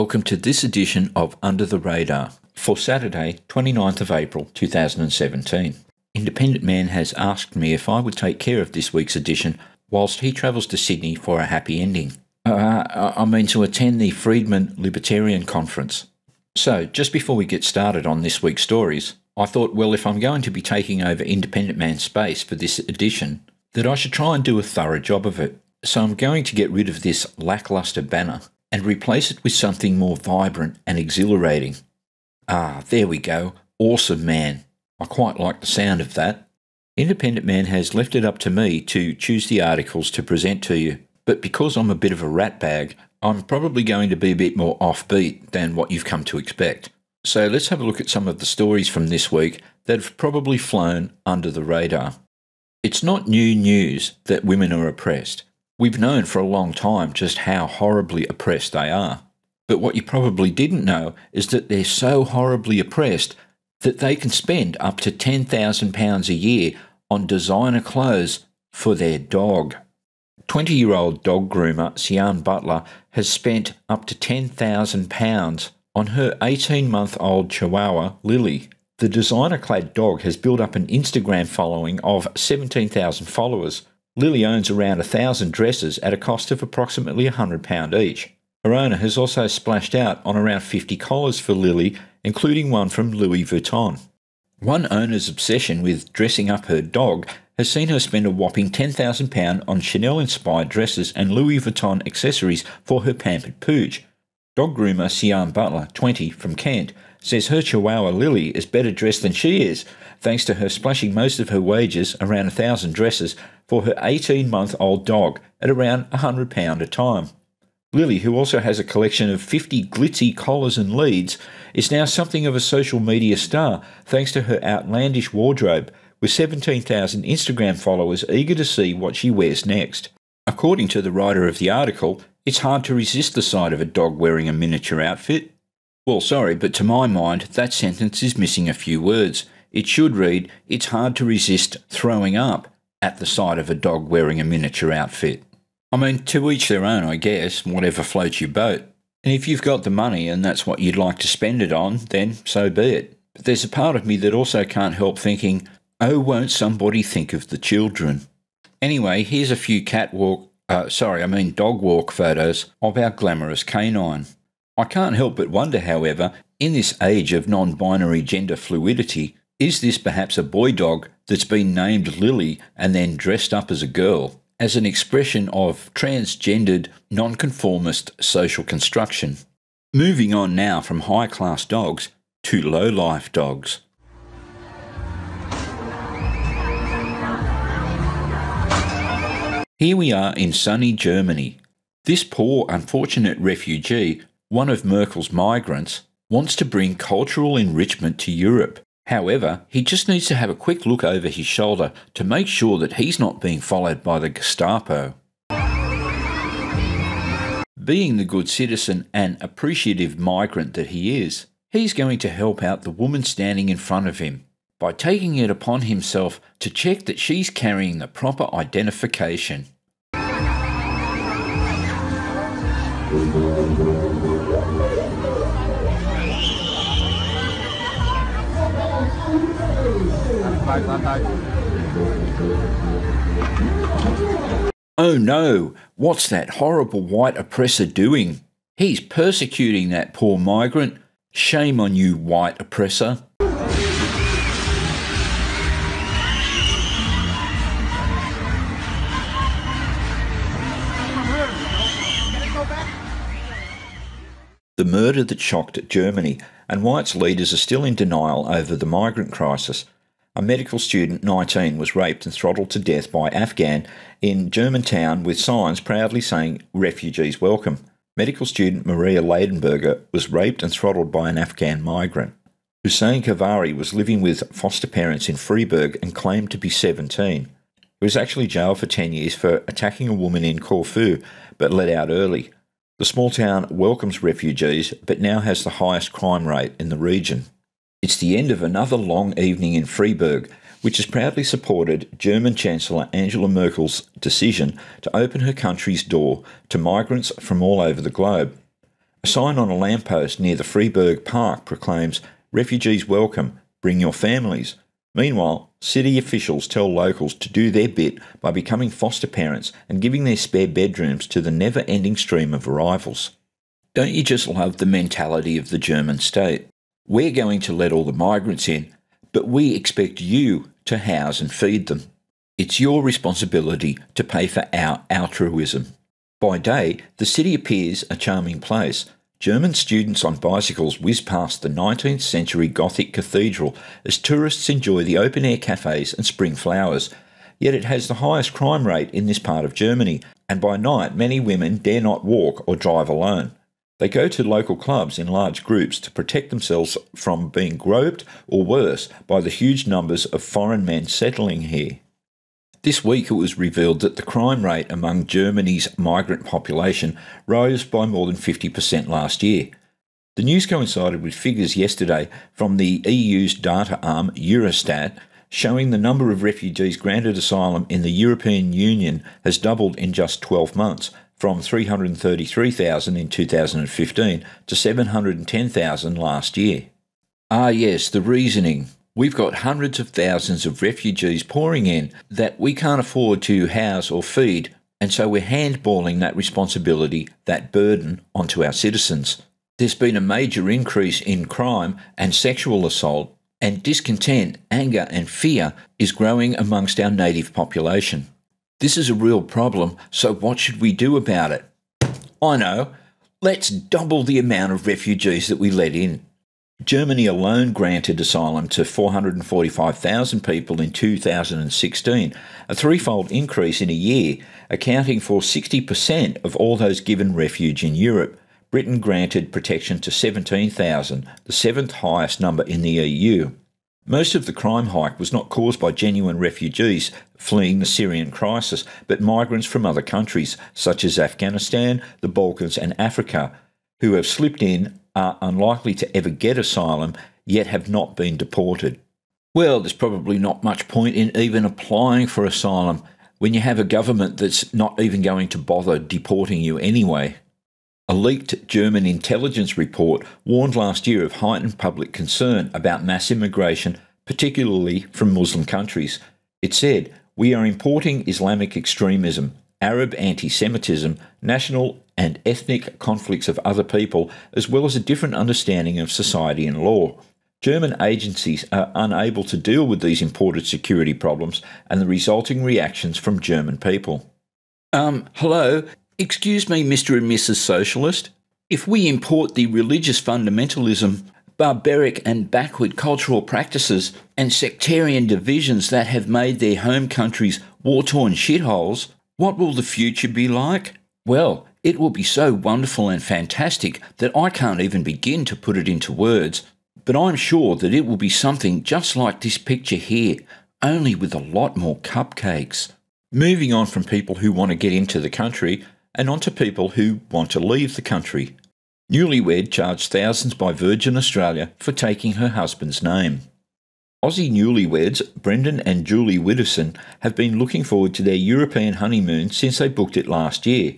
Welcome to this edition of Under the Radar for Saturday, 29th of April 2017. Independent Man has asked me if I would take care of this week's edition whilst he travels to Sydney for a happy ending. To attend the Friedman Libertarian Conference. So, just before we get started on this week's stories, I thought, well, if I'm going to be taking over Independent Man's space for this edition, that I should try and do a thorough job of it. So I'm going to get rid of this lacklustre banner and replace it with something more vibrant and exhilarating. There we go. Awesome Man. I quite like the sound of that. Independent Man has left it up to me to choose the articles to present to you, but because I'm a bit of a ratbag, I'm probably going to be a bit more offbeat than what you've come to expect. So let's have a look at some of the stories from this week that have probably flown under the radar. It's not new news that women are oppressed. We've known for a long time just how horribly oppressed they are. But what you probably didn't know is that they're so horribly oppressed that they can spend up to £10,000 a year on designer clothes for their dog. 20-year-old dog groomer Sian Butler has spent up to £10,000 on her 18-month-old Chihuahua, Lily. The designer-clad dog has built up an Instagram following of 17,000 followers. Lily owns around 1,000 dresses at a cost of approximately £100 each. Her owner has also splashed out on around 50 collars for Lily, including one from Louis Vuitton. One owner's obsession with dressing up her dog has seen her spend a whopping £10,000 on Chanel-inspired dresses and Louis Vuitton accessories for her pampered pooch. Dog groomer Sian Butler, 20, from Kent, says her Chihuahua Lily is better dressed than she is, thanks to her splashing most of her wages, around 1,000 dresses, for her 18-month-old dog at around £100 a time. Lily, who also has a collection of 50 glitzy collars and leads, is now something of a social media star thanks to her outlandish wardrobe, with 17,000 Instagram followers eager to see what she wears next. According to the writer of the article, it's hard to resist the sight of a dog wearing a miniature outfit. Well, sorry, but to my mind, that sentence is missing a few words. It should read, it's hard to resist throwing up at the sight of a dog wearing a miniature outfit. To each their own, I guess, whatever floats your boat. And if you've got the money and that's what you'd like to spend it on, then so be it. But there's a part of me that also can't help thinking, oh, won't somebody think of the children? Anyway, here's a few dog walk photos of our glamorous canine. I can't help but wonder, however, in this age of non-binary gender fluidity, is this perhaps a boy dog that's been named Lily and then dressed up as a girl, as an expression of transgendered, nonconformist social construction? Moving on now from high-class dogs to low-life dogs. Here we are in sunny Germany. This poor, unfortunate refugee, one of Merkel's migrants, wants to bring cultural enrichment to Europe. However, he just needs to have a quick look over his shoulder to make sure that he's not being followed by the Gestapo. Being the good citizen and appreciative migrant that he is, he's going to help out the woman standing in front of him by taking it upon himself to check that she's carrying the proper identification. Oh no, what's that horrible white oppressor doing? He's persecuting that poor migrant. Shame on you, white oppressor. The murder that shocked Germany, and why its leaders are still in denial over the migrant crisis. A medical student, 19, was raped and throttled to death by Afghan in Germantown with signs proudly saying, "Refugees welcome." Medical student Maria Leidenberger was raped and throttled by an Afghan migrant. Hussein Kavari was living with foster parents in Freiburg and claimed to be 17. He was actually jailed for 10 years for attacking a woman in Corfu, but let out early. The small town welcomes refugees, but now has the highest crime rate in the region. It's the end of another long evening in Freiburg, which has proudly supported German Chancellor Angela Merkel's decision to open her country's door to migrants from all over the globe. A sign on a lamppost near the Freiburg Park proclaims, "Refugees welcome, bring your families." Meanwhile, city officials tell locals to do their bit by becoming foster parents and giving their spare bedrooms to the never-ending stream of arrivals. Don't you just love the mentality of the German state? We're going to let all the migrants in, but we expect you to house and feed them. It's your responsibility to pay for our altruism. By day, the city appears a charming place. German students on bicycles whiz past the 19th century Gothic cathedral as tourists enjoy the open-air cafes and spring flowers. Yet it has the highest crime rate in this part of Germany, and by night many women dare not walk or drive alone. They go to local clubs in large groups to protect themselves from being groped or worse by the huge numbers of foreign men settling here. This week it was revealed that the crime rate among Germany's migrant population rose by more than 50% last year. The news coincided with figures yesterday from the EU's data arm Eurostat, showing the number of refugees granted asylum in the European Union has doubled in just 12 months, from 333,000 in 2015 to 710,000 last year. Ah yes, the reasoning. We've got hundreds of thousands of refugees pouring in that we can't afford to house or feed, and so we're handballing that responsibility, that burden, onto our citizens. There's been a major increase in crime and sexual assault, and discontent, anger and fear is growing amongst our native population. This is a real problem, so what should we do about it? I know. Let's double the amount of refugees that we let in. Germany alone granted asylum to 445,000 people in 2016, a threefold increase in a year, accounting for 60% of all those given refuge in Europe. Britain granted protection to 17,000, the seventh highest number in the EU. Most of the crime hike was not caused by genuine refugees fleeing the Syrian crisis, but migrants from other countries, such as Afghanistan, the Balkans and Africa, who have slipped in, are unlikely to ever get asylum, yet have not been deported. Well, there's probably not much point in even applying for asylum when you have a government that's not even going to bother deporting you anyway. A leaked German intelligence report warned last year of heightened public concern about mass immigration, particularly from Muslim countries. It said, "We are importing Islamic extremism, Arab anti-Semitism, national and ethnic conflicts of other people, as well as a different understanding of society and law." German agencies are unable to deal with these imported security problems and the resulting reactions from German people. Hello? Excuse me, Mr. and Mrs. Socialist. If we import the religious fundamentalism, barbaric and backward cultural practices, and sectarian divisions that have made their home countries war-torn shitholes, what will the future be like? Well, it will be so wonderful and fantastic that I can't even begin to put it into words. But I'm sure that it will be something just like this picture here, only with a lot more cupcakes. Moving on from people who want to get into the country, and on to people who want to leave the country. Newlywed charged thousands by Virgin Australia for taking her husband's name. Aussie newlyweds Brendan and Julie Widdowson have been looking forward to their European honeymoon since they booked it last year.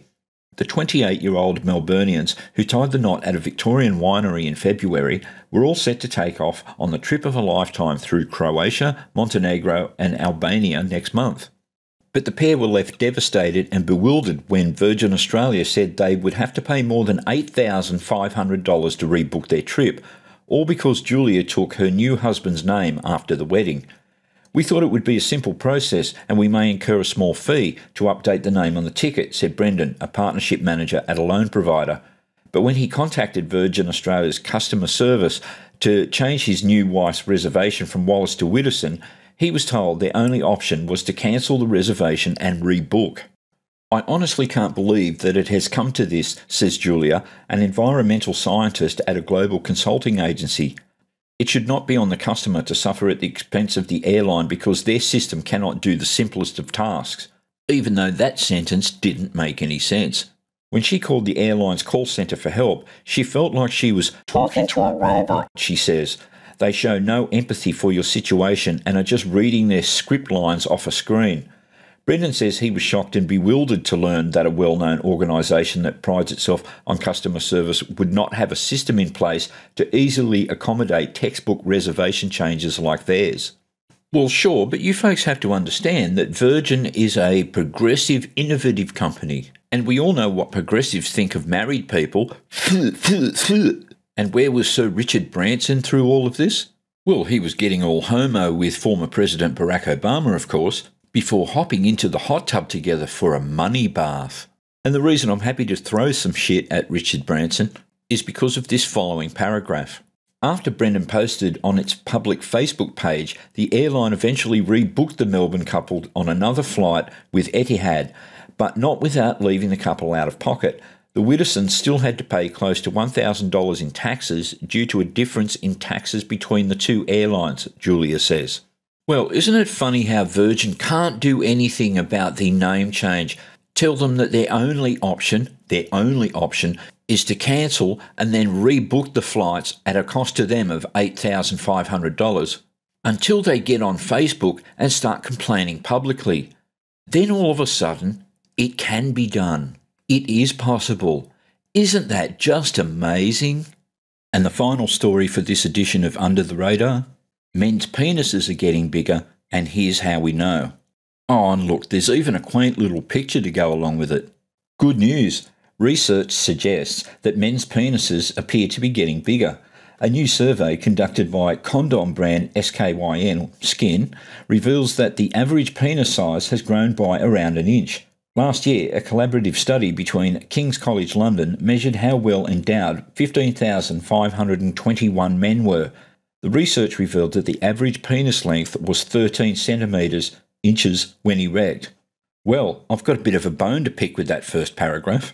The 28-year-old Melburnians, who tied the knot at a Victorian winery in February, were all set to take off on the trip of a lifetime through Croatia, Montenegro and Albania next month. But the pair were left devastated and bewildered when Virgin Australia said they would have to pay more than $8,500 to rebook their trip, all because Julia took her new husband's name after the wedding. "We thought it would be a simple process and we may incur a small fee to update the name on the ticket," said Brendan, a partnership manager at a loan provider. But when he contacted Virgin Australia's customer service to change his new wife's reservation from Wallace to Widdowson, he was told their only option was to cancel the reservation and rebook. "I honestly can't believe that it has come to this," says Julia, an environmental scientist at a global consulting agency. "It should not be on the customer to suffer at the expense of the airline because their system cannot do the simplest of tasks," even though that sentence didn't make any sense. When she called the airline's call centre for help, she felt like she was talking to a robot, she says. "They show no empathy for your situation and are just reading their script lines off a screen." Brendan says he was shocked and bewildered to learn that a well-known organisation that prides itself on customer service would not have a system in place to easily accommodate textbook reservation changes like theirs. Well, sure, but you folks have to understand that Virgin is a progressive, innovative company, and we all know what progressives think of married people. And where was Sir Richard Branson through all of this? Well, he was getting all homo with former President Barack Obama, of course, before hopping into the hot tub together for a money bath. And the reason I'm happy to throw some shit at Richard Branson is because of this following paragraph. After Brendan posted on its public Facebook page, the airline eventually rebooked the Melbourne couple on another flight with Etihad, but not without leaving the couple out of pocket. The Widdowsons still had to pay close to $1,000 in taxes due to a difference in taxes between the two airlines, Julia says. Well, isn't it funny how Virgin can't do anything about the name change? Tell them that their only option is to cancel and then rebook the flights at a cost to them of $8,500 until they get on Facebook and start complaining publicly. Then all of a sudden, it can be done. It is possible. Isn't that just amazing? And the final story for this edition of Under the Radar? Men's penises are getting bigger, and here's how we know. Oh, and look, there's even a quaint little picture to go along with it. Good news. Research suggests that men's penises appear to be getting bigger. A new survey conducted by condom brand Skin reveals that the average penis size has grown by around an inch. Last year, a collaborative study between King's College London measured how well endowed 15,521 men were. The research revealed that the average penis length was 13 inches when erect. Well, I've got a bit of a bone to pick with that first paragraph.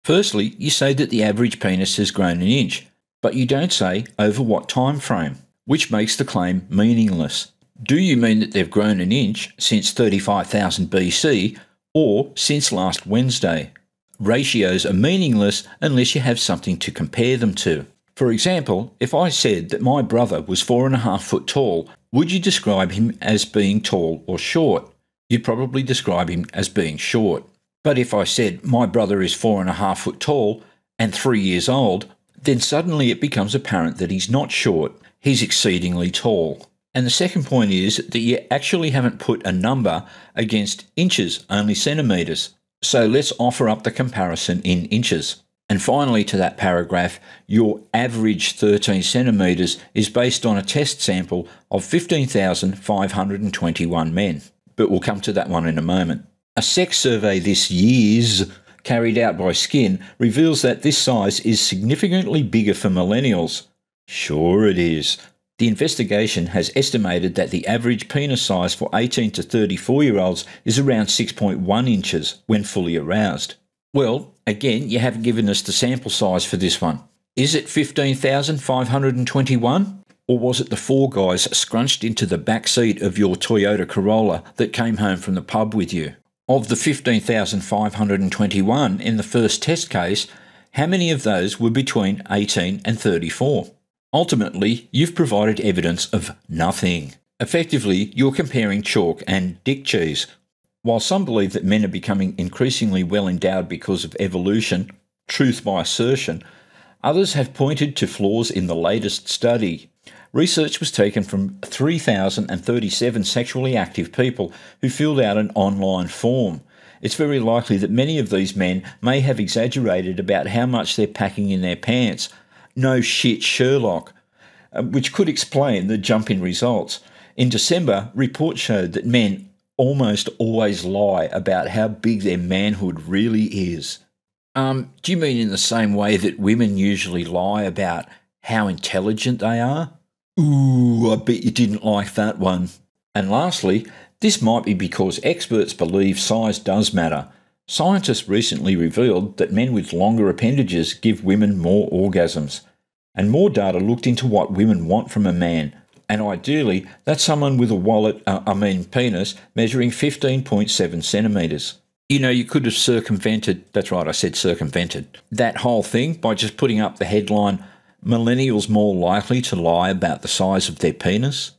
Firstly, you say that the average penis has grown an inch, but you don't say over what time frame, which makes the claim meaningless. Do you mean that they've grown an inch since 35,000 BC or since last Wednesday? Ratios are meaningless unless you have something to compare them to. For example, if I said that my brother was 4.5 foot tall, would you describe him as being tall or short? You'd probably describe him as being short. But if I said my brother is 4.5 foot tall and 3 years old, then suddenly it becomes apparent that he's not short, he's exceedingly tall. And the second point is that you actually haven't put a number against inches, only centimetres. So let's offer up the comparison in inches. And finally to that paragraph, your average 13 centimetres is based on a test sample of 15,521 men. But we'll come to that one in a moment. A sex survey this year's carried out by Skin reveals that this size is significantly bigger for millennials. Sure it is. The investigation has estimated that the average penis size for 18 to 34-year-olds is around 6.1 inches when fully aroused. Well, again, you haven't given us the sample size for this one. Is it 15,521? Or was it the 4 guys scrunched into the back seat of your Toyota Corolla that came home from the pub with you? Of the 15,521 in the first test case, how many of those were between 18 and 34? Ultimately, you've provided evidence of nothing. Effectively, you're comparing chalk and dick cheese. While some believe that men are becoming increasingly well endowed because of evolution, truth by assertion, others have pointed to flaws in the latest study. Research was taken from 3,037 sexually active people who filled out an online form. It's very likely that many of these men may have exaggerated about how much they're packing in their pants. No shit, Sherlock, which could explain the jump in results. In December, reports showed that men almost always lie about how big their manhood really is. Do you mean in the same way that women usually lie about how intelligent they are? Ooh, I bet you didn't like that one. And lastly, this might be because experts believe size does matter. Scientists recently revealed that men with longer appendages give women more orgasms. And more data looked into what women want from a man. And ideally, that's someone with a penis measuring 15.7 centimetres. You know, you could have circumvented, that's right, I said circumvented, that whole thing by just putting up the headline, "Millennials more likely to lie about the size of their penis."